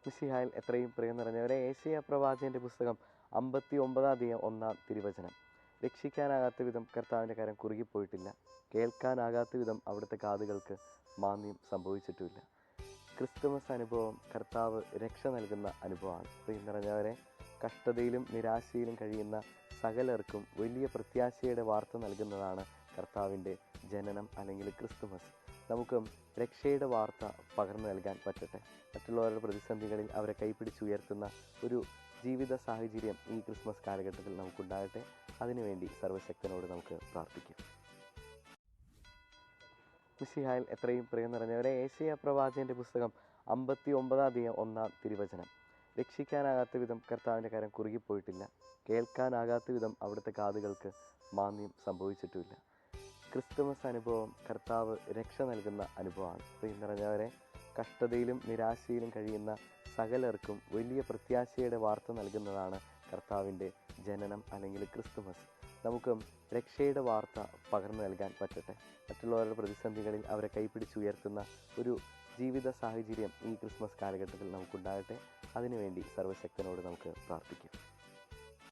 മിശിഹായിൽ എത്രയും പ്രിയം നിറഞ്ഞവരെ, ഏശയ്യാ പ്രവാചകന്റെ പുസ്തകം 59-1 തിരുവചനം. രക്ഷിക്കാനാകാത്ത വിധം കർത്താവിൻ്റെ കരം കുറുകിപ്പോയിട്ടില്ല, കേൾക്കാനാകാത്ത വിധം അവിടുത്തെ കാതുകൾക്ക് മാന്ദ്യം സംഭവിച്ചിട്ടുമില്ല. ക്രിസ്തുമസ് അനുഭവം കർത്താവ് രക്ഷ നൽകുന്ന അനുഭവമാണ്. പ്രിയം നിറഞ്ഞവരെ, കഷ്ടതയിലും നിരാശയിലും കഴിയുന്ന സകലർക്കും വലിയ പ്രത്യാശയുടെ വാർത്ത നൽകുന്നതാണ് കർത്താവിൻ്റെ ജനനം അല്ലെങ്കിൽ ക്രിസ്തുമസ്. നമുക്ക് രക്ഷയുടെ വാർത്ത പകർന്നു നൽകാൻ പറ്റട്ടെ. മറ്റുള്ളവരുടെ പ്രതിസന്ധികളിൽ അവരെ കൈപിടിച്ചുയർത്തുന്ന ഒരു ജീവിത സാഹചര്യം ഈ ക്രിസ്മസ് കാലഘട്ടത്തിൽ നമുക്കുണ്ടാകട്ടെ. അതിനുവേണ്ടി സർവ്വശക്തനോട് നമുക്ക് പ്രാർത്ഥിക്കാം. മിശിഹായിൽ എത്രയും പ്രിയം നിറഞ്ഞവരെ, ഏശയ്യാ പ്രവാചകന്റെ പുസ്തകം 59-1 തിരുവചനം. രക്ഷിക്കാനാകാത്ത വിധം കർത്താവിൻ്റെ കരം കുറുകിപ്പോയിട്ടില്ല, കേൾക്കാനാകാത്ത വിധം അവിടുത്തെ കാതുകൾക്ക് മാന്ദ്യം സംഭവിച്ചിട്ടുമില്ല. ക്രിസ്തുമസ് അനുഭവം കർത്താവ് രക്ഷ നൽകുന്ന അനുഭവമാണ്. പ്രിയം നിറഞ്ഞവരെ, കഷ്ടതയിലും നിരാശയിലും കഴിയുന്ന സകലർക്കും വലിയ പ്രത്യാശയുടെ വാർത്ത നൽകുന്നതാണ് കർത്താവിൻ്റെ ജനനം അല്ലെങ്കിൽ ക്രിസ്തുമസ്. നമുക്ക് രക്ഷയുടെ വാർത്ത പകർന്നു നൽകാൻ പറ്റട്ടെ. മറ്റുള്ളവരുടെ പ്രതിസന്ധികളിൽ അവരെ കൈപിടിച്ചുയർത്തുന്ന ഒരു ജീവിത സാഹചര്യം ഈ ക്രിസ്മസ് കാലഘട്ടത്തിൽ നമുക്കുണ്ടാകട്ടെ. അതിനുവേണ്ടി സർവ്വശക്തനോട് നമുക്ക് പ്രാർത്ഥിക്കാം.